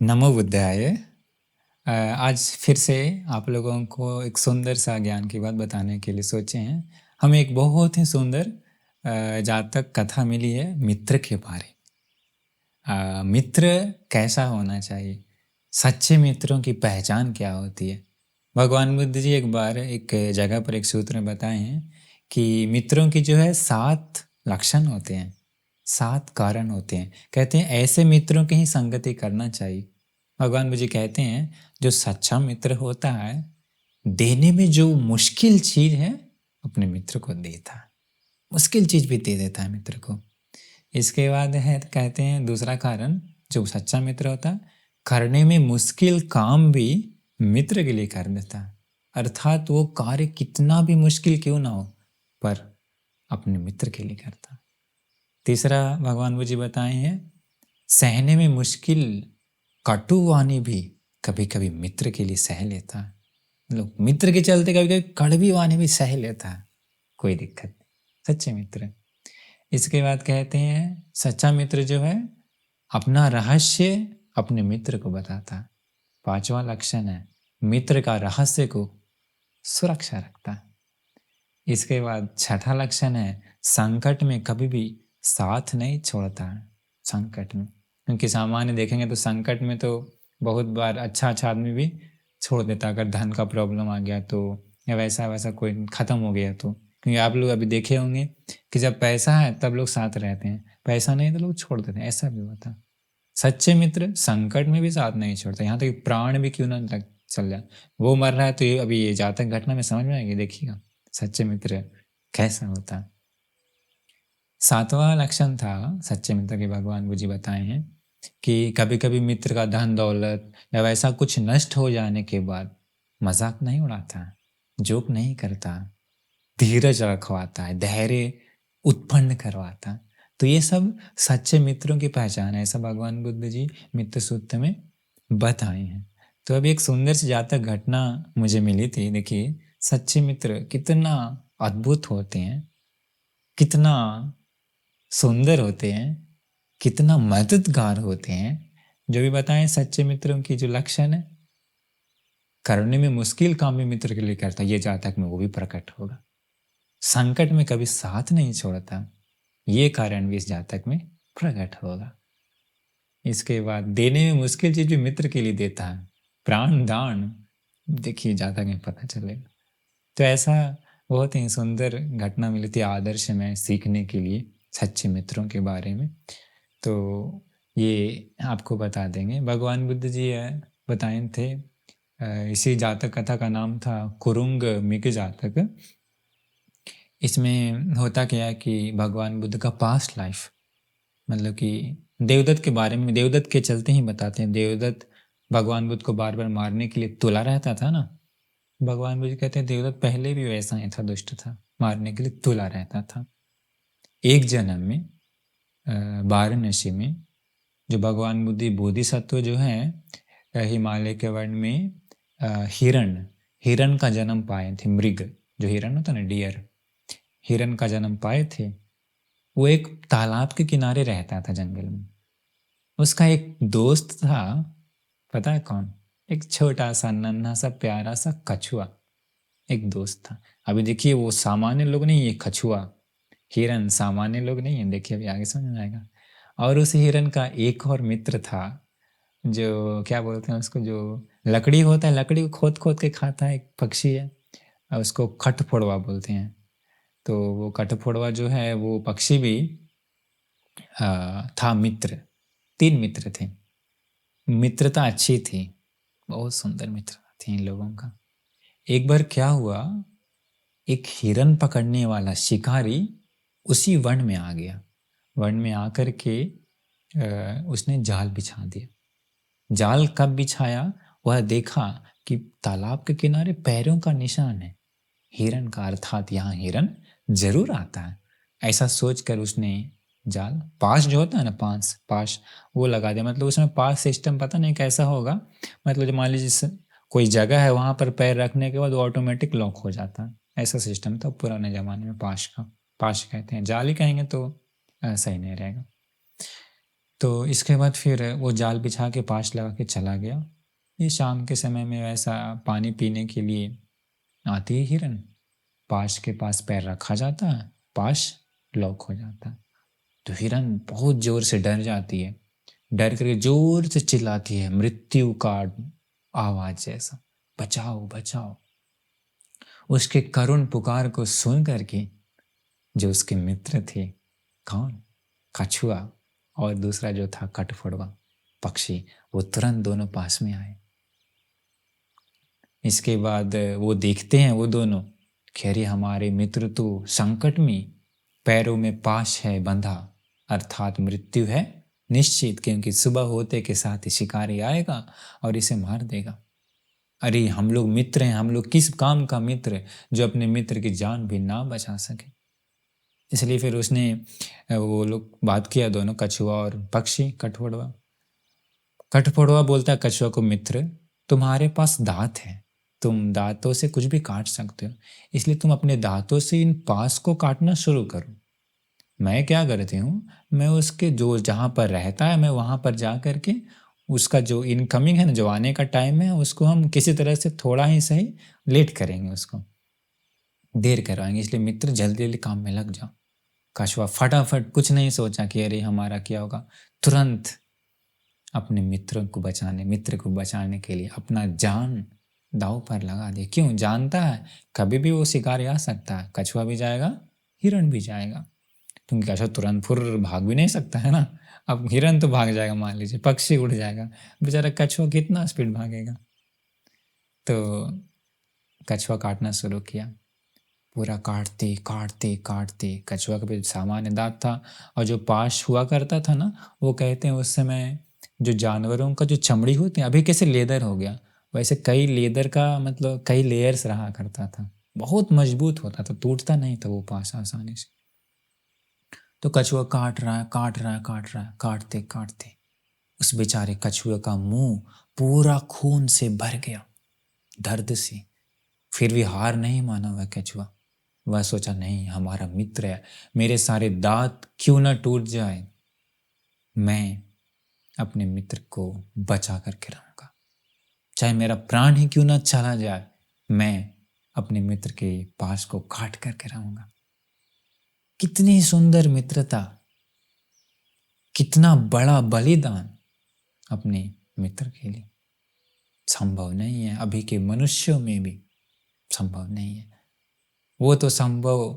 नमो बुद्धाय। आज फिर से आप लोगों को एक सुंदर सा ज्ञान की बात बताने के लिए सोचे हैं। हमें एक बहुत ही सुंदर जातक कथा मिली है मित्र के बारे। मित्र कैसा होना चाहिए, सच्चे मित्रों की पहचान क्या होती है। भगवान बुद्ध जी एक बार एक जगह पर एक सूत्र में बताए हैं कि मित्रों की जो है 7 लक्षण होते हैं, 7 कारण होते हैं। कहते हैं ऐसे मित्रों की ही संगति करना चाहिए। भगवान बुद्ध जी कहते हैं जो सच्चा मित्र होता है देने में जो मुश्किल चीज है अपने मित्र को देता है, मुश्किल चीज भी दे देता है मित्र को। इसके बाद है कहते हैं दूसरा कारण, जो सच्चा मित्र होता है करने में मुश्किल काम भी मित्र के लिए कर देता है। अर्थात वो कार्य कितना भी मुश्किल क्यों ना हो पर अपने मित्र के लिए करता है। तीसरा भगवान बुद्ध जी बताए हैं सहने में मुश्किल कटु वाणी भी कभी कभी मित्र के लिए सह लेता है। लोग मित्र के चलते कभी कभी कड़वी वाणी भी सह लेता है, कोई दिक्कत नहीं, सच्चे मित्र। इसके बाद कहते हैं सच्चा मित्र जो है अपना रहस्य अपने मित्र को बताता है। 5वां लक्षण है मित्र का रहस्य को सुरक्षा रखता है। इसके बाद 6ठा लक्षण है संकट में कभी भी साथ नहीं छोड़ता है। संकट में, क्योंकि सामान्य देखेंगे तो संकट में तो बहुत बार अच्छा अच्छा आदमी भी छोड़ देता, अगर धन का प्रॉब्लम आ गया तो, या वैसा वैसा कोई खत्म हो गया तो। क्योंकि आप लोग अभी देखे होंगे कि जब पैसा है तब लोग साथ रहते हैं, पैसा नहीं तो लोग छोड़ देते हैं, ऐसा भी होता। सच्चे मित्र संकट में भी साथ नहीं छोड़ता, यहाँ तक तो प्राण भी क्यों ना लग चल जाए, वो मर रहा है तो ये अभी ये जातक घटना में समझ में आएगी, देखिएगा सच्चे मित्र कैसा होता है। 7वां लक्षण था सच्चे मित्र के भगवान बुद्ध जी बताए हैं कि कभी कभी मित्र का धन दौलत या वैसा कुछ नष्ट हो जाने के बाद मजाक नहीं उड़ाता, जोक नहीं करता, धीरज रखवाता है, धैर्य उत्पन्न करवाता। तो ये सब सच्चे मित्रों की पहचान है, ऐसा भगवान बुद्ध जी मित्र सूत्र में बताए हैं। तो अभी एक सुंदर सी जातक घटना मुझे मिली थी। देखिए सच्चे मित्र कितना अद्भुत होते हैं, कितना सुंदर होते हैं, कितना मददगार होते हैं। जो भी बताएं सच्चे मित्रों की जो लक्षण है, करने में मुश्किल काम भी मित्र के लिए करता, ये जातक में वो भी प्रकट होगा। संकट में कभी साथ नहीं छोड़ता, ये कारण भी इस जातक में प्रकट होगा। इसके बाद देने में मुश्किल चीज भी मित्र के लिए देता है, प्राण दान, देखिए जातक में पता चलेगा। तो ऐसा बहुत ही सुंदर घटना मिली थी आदर्श में सीखने के लिए सच्चे मित्रों के बारे में। तो ये आपको बता देंगे। भगवान बुद्ध जी बताए थे, इसी जातक कथा का नाम था कुरुंग मिग जातक। इसमें होता क्या है कि भगवान बुद्ध का पास्ट लाइफ, मतलब कि देवदत्त के बारे में, देवदत्त के चलते ही बताते हैं। देवदत्त भगवान बुद्ध को बार बार मारने के लिए तुला रहता था ना। भगवान बुद्ध कहते हैं देवदत्त पहले भी वैसा ही था, दुष्ट था, मारने के लिए तुला रहता था। एक जन्म में वाराणसी में जो भगवान बुद्धि बोधिसत्व जो है हिमालय के वन में हिरण हिरण का जन्म पाए थे। मृग जो हिरण होता ना, डियर, हिरण का जन्म पाए थे। वो एक तालाब के किनारे रहता था जंगल में। उसका एक दोस्त था, पता है कौन? एक छोटा सा नन्हा सा प्यारा सा कछुआ एक दोस्त था। अभी देखिए वो सामान्य लोग नहीं है, कछुआ हिरन सामान्य लोग नहीं है, देखिए अभी आगे समझ में आएगा। और उस हिरन का एक और मित्र था जो क्या बोलते हैं उसको, जो लकड़ी होता है, लकड़ी को खोद खोद के खाता है, एक पक्षी है, और उसको खटफोड़वा बोलते हैं। तो वो खटफोड़वा जो है वो पक्षी भी था मित्र। 3 मित्र थे, मित्रता अच्छी थी, बहुत सुंदर मित्रता थी इन लोगों का। एक बार क्या हुआ, एक हिरन पकड़ने वाला शिकारी उसी वन में आ गया। वन में आकर के उसने जाल बिछा दिया। जाल कब बिछाया, वह देखा कि तालाब के किनारे पैरों का निशान है हिरन का, अर्थात यहाँ हिरन जरूर आता है। ऐसा सोचकर उसने जाल पास जो होता है ना, पास पास वो लगा दिया। मतलब उसमें पास सिस्टम पता नहीं कैसा होगा, मतलब जो मान लीजिए कोई जगह है वहां पर पैर रखने के बाद वो ऑटोमेटिक लॉक हो जाता है, ऐसा सिस्टम था पुराने जमाने में। पास का, पास कहते हैं, जाल ही कहेंगे तो सही नहीं रहेगा। तो इसके बाद फिर वो जाल बिछा के पास लगा के चला गया। ये शाम के समय में वैसा पानी पीने के लिए आती है हिरन, पाश के पास पैर रखा जाता है, पाश लॉक हो जाता है। तो हिरन बहुत जोर से डर जाती है, डर करके जोर से चिल्लाती है, मृत्यु का आवाज जैसा, बचाओ बचाओ। उसके करुण पुकार को सुन करके जो उसके मित्र थे, कौन, कछुआ और दूसरा जो था कठफोड़वा पक्षी, वो तुरंत दोनों पास में आए। इसके बाद वो देखते हैं वो दोनों, कह रहे हमारे मित्र तो संकट में, पैरों में पाश है बंधा, अर्थात मृत्यु है निश्चित, क्योंकि सुबह होते के साथ ही शिकारी आएगा और इसे मार देगा। अरे हम लोग मित्र हैं, हम लोग किस काम का मित्र जो अपने मित्र की जान भी ना बचा सके। इसलिए फिर उसने वो लोग बात किया दोनों, कछुआ और पक्षी कठफोड़वा। कठफोड़वा बोलता है कछुआ को, मित्र तुम्हारे पास दांत है, तुम दांतों से कुछ भी काट सकते हो, इसलिए तुम अपने दांतों से इन पास को काटना शुरू करो। मैं क्या करती हूँ, मैं उसके जो जहाँ पर रहता है मैं वहाँ पर जा करके उसका जो इनकमिंग है ना, जो आने का टाइम है, उसको हम किसी तरह से थोड़ा ही सही लेट करेंगे, उसको देर करवाएंगे, इसलिए मित्र जल्दी जल्दी काम में लग जाओ। कछुआ फटाफट कुछ नहीं सोचा कि अरे हमारा क्या होगा, तुरंत अपने मित्र को बचाने के लिए अपना जान दांव पर लगा दे। क्यों, जानता है कभी भी वो शिकारी आ सकता है, कछुआ भी जाएगा, हिरण भी जाएगा, क्योंकि कछुआ तुरंत फुर भाग भी नहीं सकता है ना। अब हिरण तो भाग जाएगा, मान लीजिए पक्षी उड़ जाएगा, बेचारा कछुआ कितना स्पीड भागेगा। तो कछुआ काटना शुरू किया, पूरा काटते काटते काटते, कछुआ का भी सामान्य दांत था, और जो पाश हुआ करता था ना, वो कहते हैं उस समय जो जानवरों का जो चमड़ी होती है, अभी कैसे लेदर हो गया, वैसे कई लेदर का मतलब कई लेयर्स रहा करता था, बहुत मजबूत होता था, टूटता नहीं था वो पाश आसानी से। तो कछुआ काट रहा है काट रहा है काट रहा है, काटते काटते उस बेचारे कछुए का मुंह पूरा खून से भर गया, दर्द से। फिर भी हार नहीं माना वह कछुआ। वह सोचा नहीं, हमारा मित्र है, मेरे सारे दांत क्यों ना टूट जाए, मैं अपने मित्र को बचा करके रहूंगा, चाहे मेरा प्राण ही क्यों ना चला जाए, मैं अपने मित्र के पास को काट करके रहूंगा। कितनी सुंदर मित्रता, कितना बड़ा बलिदान अपने मित्र के लिए। संभव नहीं है, अभी के मनुष्यों में भी संभव नहीं है। वो तो संभव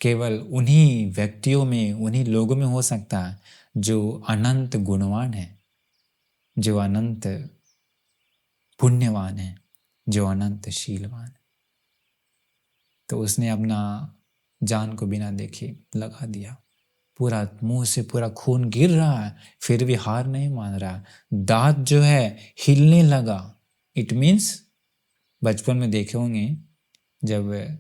केवल उन्हीं व्यक्तियों में, उन्हीं लोगों में हो सकता है जो अनंत गुणवान है, जो अनंत पुण्यवान है, जो अनंत शीलवान है। तो उसने अपना जान को बिना देखे लगा दिया, पूरा मुंह से पूरा खून गिर रहा है, फिर भी हार नहीं मान रहा, दांत जो है हिलने लगा। इट मीन्स बचपन में देखे होंगे, जब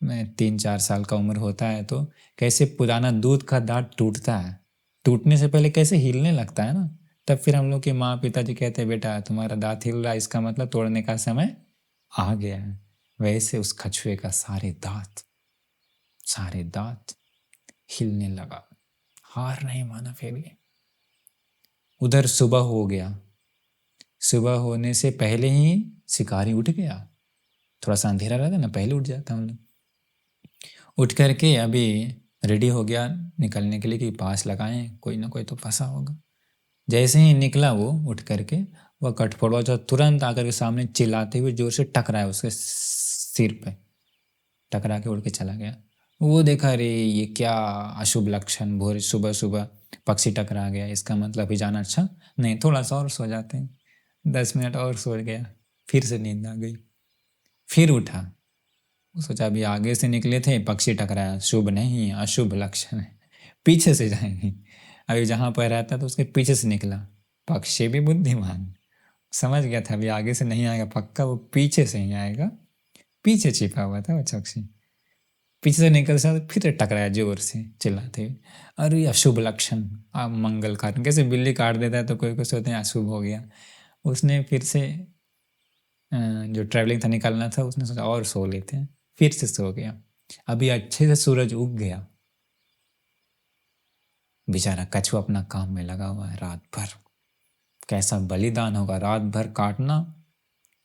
मैं 3-4 साल का उम्र होता है तो कैसे पुराना दूध का दांत टूटता है, टूटने से पहले कैसे हिलने लगता है ना, तब फिर हम लोग के माँ पिताजी कहते हैं बेटा तुम्हारा दांत हिल रहा है, इसका मतलब तोड़ने का समय आ गया है। वैसे उस कछुए का सारे दांत हिलने लगा, हार नहीं माना फिर भी। उधर सुबह हो गया, सुबह होने से पहले ही शिकारी उठ गया, थोड़ा सा अंधेरा रहता ना, पहले उठ जाता हम लोग। उठ करके अभी रेडी हो गया निकलने के लिए कि पास लगाएं, कोई ना कोई तो फंसा होगा। जैसे ही निकला वो उठ करके, वह कठफोड़वा जो तुरंत आकर के सामने चिल्लाते हुए जोर से टकराया, उसके सिर पे टकरा के उड़ के चला गया। वो देखा, अरे ये क्या अशुभ लक्षण, भोर सुबह सुबह पक्षी टकरा गया, इसका मतलब अभी जाना अच्छा नहीं, थोड़ा सा और सो जाते हैं। 10 मिनट और सो गया, फिर से नींद आ गई, फिर उठा, सोचा अभी आगे से निकले थे, पक्षी टकराया, शुभ नहीं, अशुभ लक्षण है, पीछे से जाएंगे। अभी जहाँ पर रहता था उसके पीछे से निकला। पक्षी भी बुद्धिमान, समझ गया था अभी आगे से नहीं आएगा पक्का, वो पीछे से ही आएगा, पीछे छिपा हुआ था वो पक्षी। पीछे से निकल सा फिर टकराया जोर से चिल्लाते हुए, अरे अशुभ लक्षण, मंगल कारण, कैसे बिल्ली काट देता है तो कोई कोई सोचते हैं अशुभ हो गया। उसने फिर से जो ट्रैवलिंग था निकलना था, उसने सोचा और सो लेते हैं, फिर से सो गया। अभी अच्छे से सूरज उग गया, बेचारा कछुआ अपना काम में लगा हुआ है रात भर। कैसा बलिदान होगा, रात भर काटना,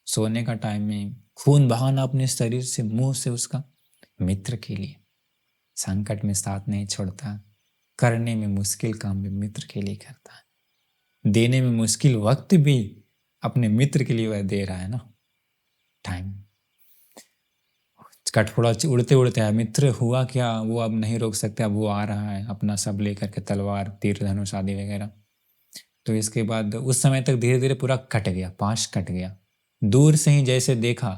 सोने का टाइम में खून बहाना अपने शरीर से, मुंह से उसका, मित्र के लिए। संकट में साथ नहीं छोड़ता, करने में मुश्किल काम भी मित्र के लिए करता है, देने में मुश्किल वक्त भी अपने मित्र के लिए वह दे रहा है ना, टाइम। कठफोड़ा उड़ते उड़ते है, मित्र हुआ क्या, वो अब नहीं रोक सकते, अब वो आ रहा है अपना सब लेकर के, तलवार, तीर धनुष आदि वगैरह। तो इसके बाद उस समय तक धीरे धीरे पूरा कट गया, पाश कट गया। दूर से ही जैसे देखा,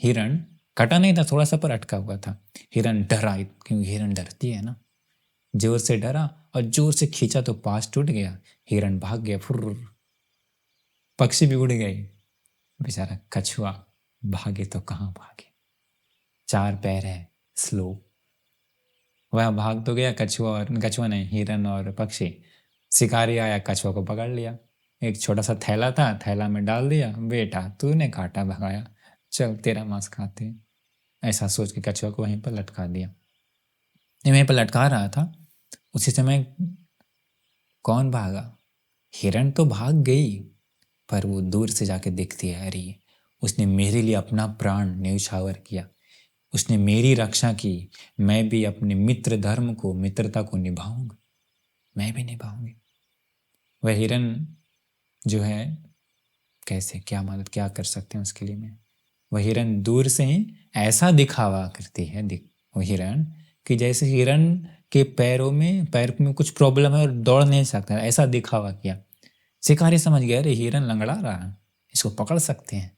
हिरण कटा नहीं था, थोड़ा सा पर अटका हुआ था। हिरण डरा, क्योंकि हिरण डरती है ना, जोर से डरा और जोर से खींचा तो पाश टूट गया, हिरण भाग गया, फुर्र, पक्षी भी उड़ गए। बेचारा कछुआ भागे तो कहाँ भागे, 4 पैर है, स्लो। वह भाग तो गया, कछुआ नहीं, हिरन और पक्षी। शिकारी आया, कछुआ को पकड़ लिया, एक छोटा सा थैला था, थैला में डाल दिया, बेटा तूने काटा भगाया, चल तेरा मांस खाते हैं। ऐसा सोच के कछुआ को वहीं पर लटका दिया। वहीं पर लटका रहा था, उसी समय कौन भागा, हिरण तो भाग गई, पर वो दूर से जाके देखती है, अरे उसने मेरे लिए अपना प्राण न्यौछावर किया, उसने मेरी रक्षा की, मैं भी अपने मित्र धर्म को, मित्रता को निभाऊंगा, मैं भी निभाऊंगी। वह हिरण जो है, कैसे, क्या मदद क्या कर सकते हैं उसके लिए मैं। वह हिरण दूर से ही ऐसा दिखावा करती है, वो हिरण, कि जैसे हिरण के पैर में कुछ प्रॉब्लम है और दौड़ नहीं सकता, ऐसा दिखावा किया। शिकारी समझ गया, अरे हिरण लंगड़ा रहा है, इसको पकड़ सकते हैं।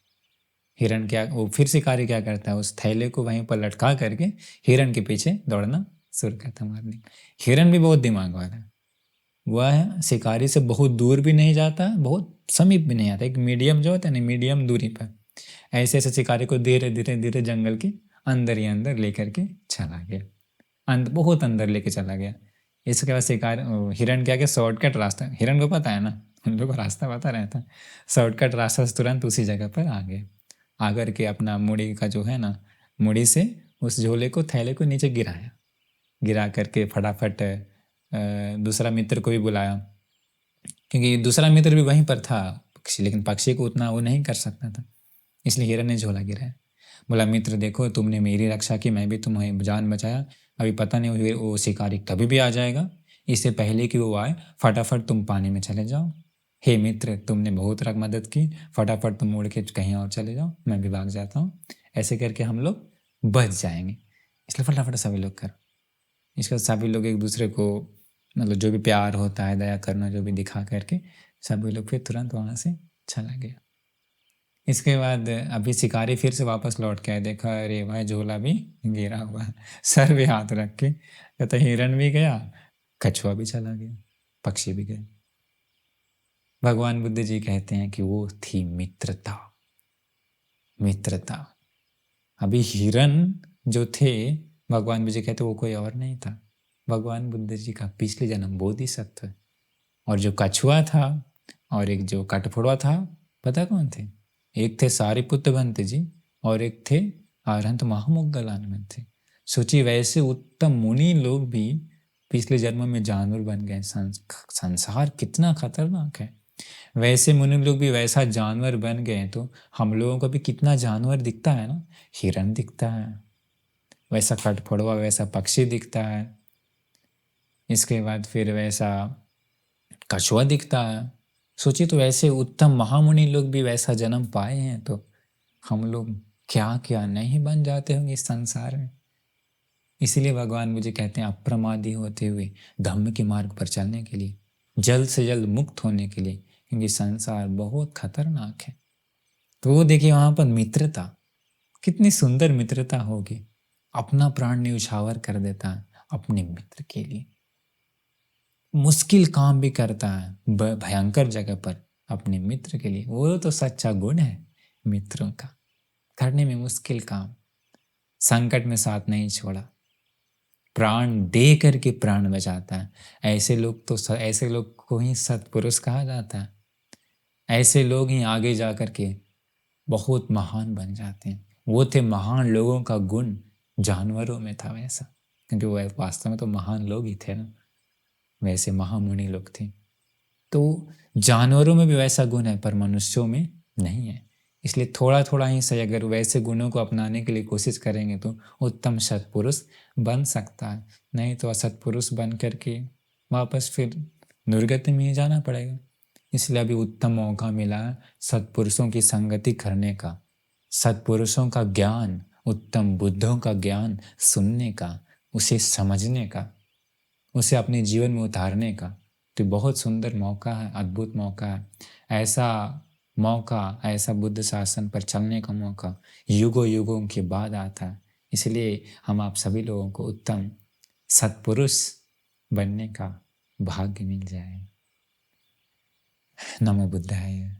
हिरण क्या, वो फिर शिकारी क्या करता है, उस थैले को वहीं पर लटका करके हिरण के पीछे दौड़ना शुरू करता, मारने। हिरण भी बहुत दिमाग वाला है, वह शिकारी से बहुत दूर भी नहीं जाता, बहुत समीप भी नहीं आता, एक मीडियम जो होता है ना, मीडियम दूरी पर। ऐसे ऐसे शिकारी को धीरे धीरे धीरे जंगल के अंदर ही अंदर लेकर के चला गया, बहुत अंदर लेके चला गया। इसके बाद शिकार, हिरण क्या क्या शॉर्टकट रास्ता, हिरण को पता है ना, उन लोगों को रास्ता पता रहता है, शॉर्टकट रास्ता से तुरंत उसी जगह पर आ गए। आकर के अपना मुड़ी का जो है ना, मुड़ी से उस झोले को, थैले को नीचे गिराया, गिरा करके फटाफट दूसरा मित्र को भी बुलाया, क्योंकि दूसरा मित्र भी वहीं पर था पक्षी, लेकिन पक्षी को उतना वो नहीं कर सकता था, इसलिए हिरण ने झोला गिराया। बोला, मित्र देखो, तुमने मेरी रक्षा की, मैं भी तुम्हें जान बचाया, अभी पता नहीं वो शिकारी कभी भी आ जाएगा, इससे पहले कि वो आए फटाफट तुम पानी में चले जाओ। हे मित्र, तुमने बहुत मदद की, फटाफट तुम उड़ के कहीं और चले जाओ, मैं भी भाग जाता हूँ, ऐसे करके हम लोग बच जाएंगे, इसलिए फटाफट सभी लोग करो। इसका सभी लोग एक दूसरे को, मतलब जो भी प्यार होता है, दया करना जो भी दिखा करके, सभी लोग फिर तुरंत वहाँ से चला गया। इसके बाद अभी शिकारी फिर से वापस लौट के आए, देखा अरे भाई झोला भी गिरा हुआ है, सर भी हाथ रख के, कहता हिरण भी गया, कछुआ भी चला गया, पक्षी भी गए। भगवान बुद्ध जी कहते हैं कि वो थी मित्रता, मित्रता। अभी हिरण जो थे, भगवान बुद्ध जी कहते वो कोई और नहीं था, भगवान बुद्ध जी का पिछले जन्म बोधिसत्व। और जो कछुआ था और एक जो कठफोड़वा था, पता कौन थे, एक थे सारिपुत्र भंत जी और एक थे अरहंत महामोग्गलानंद थे। सोचिए, वैसे उत्तम मुनि लोग भी पिछले जन्म में जानवर बन गए। संसार कितना खतरनाक है, वैसे मुनि लोग भी वैसा जानवर बन गए, तो हम लोगों को भी कितना जानवर दिखता है ना, हिरण दिखता है, वैसा कठफोड़वा, वैसा पक्षी दिखता है, इसके बाद फिर वैसा कछुआ दिखता है। सोचिए, तो ऐसे उत्तम महामुनि लोग भी वैसा जन्म पाए हैं, तो हम लोग क्या क्या नहीं बन जाते होंगे इस संसार में। इसीलिए भगवान मुझे कहते हैं, अप्रमादी होते हुए धम्म के मार्ग पर चलने के लिए, जल्द से जल्द मुक्त होने के लिए, क्योंकि संसार बहुत खतरनाक है। तो वो देखिए वहाँ पर मित्रता, कितनी सुंदर मित्रता होगी, अपना प्राण न्यौछावर कर देता है अपने मित्र के लिए, मुश्किल काम भी करता है भयंकर जगह पर अपने मित्र के लिए। वो तो सच्चा गुण है मित्रों का, करने में मुश्किल काम, संकट में साथ नहीं छोड़ा, प्राण दे करके प्राण बचाता है। ऐसे लोग को ही सत्पुरुष कहा जाता है। ऐसे लोग ही आगे जा कर के बहुत महान बन जाते हैं। वो थे महान लोगों का गुण जानवरों में था वैसा, क्योंकि वो वास्तव में तो महान लोग ही थे ना। वैसे महामुनि लोग थे। तो जानवरों में भी वैसा गुण है पर मनुष्यों में नहीं है। इसलिए थोड़ा-थोड़ा ही सही अगर वैसे गुणों को अपनाने के लिए कोशिश करेंगे तो उत्तम सत्पुरुष बन सकता है। नहीं तो असत्पुरुष बन कर के वापस फिर दुर्गति में ही जाना पड़ेगा। इसलिए अभी उत्तम मौका मिला है सत्पुरुषों की संगति करने का, सत्पुरुषों का ज्ञान, उत्तम बुद्धों का ज्ञान सुनने का, उसे समझने का, उसे अपने जीवन में उतारने का। तो बहुत सुंदर मौका है, अद्भुत मौका है। ऐसा मौका, ऐसा बुद्ध शासन पर चलने का मौका युगों युगों के बाद आता है। इसलिए हम आप सभी लोगों को उत्तम सत्पुरुष बनने का भाग्य मिल जाए। नमो बुद्धाय।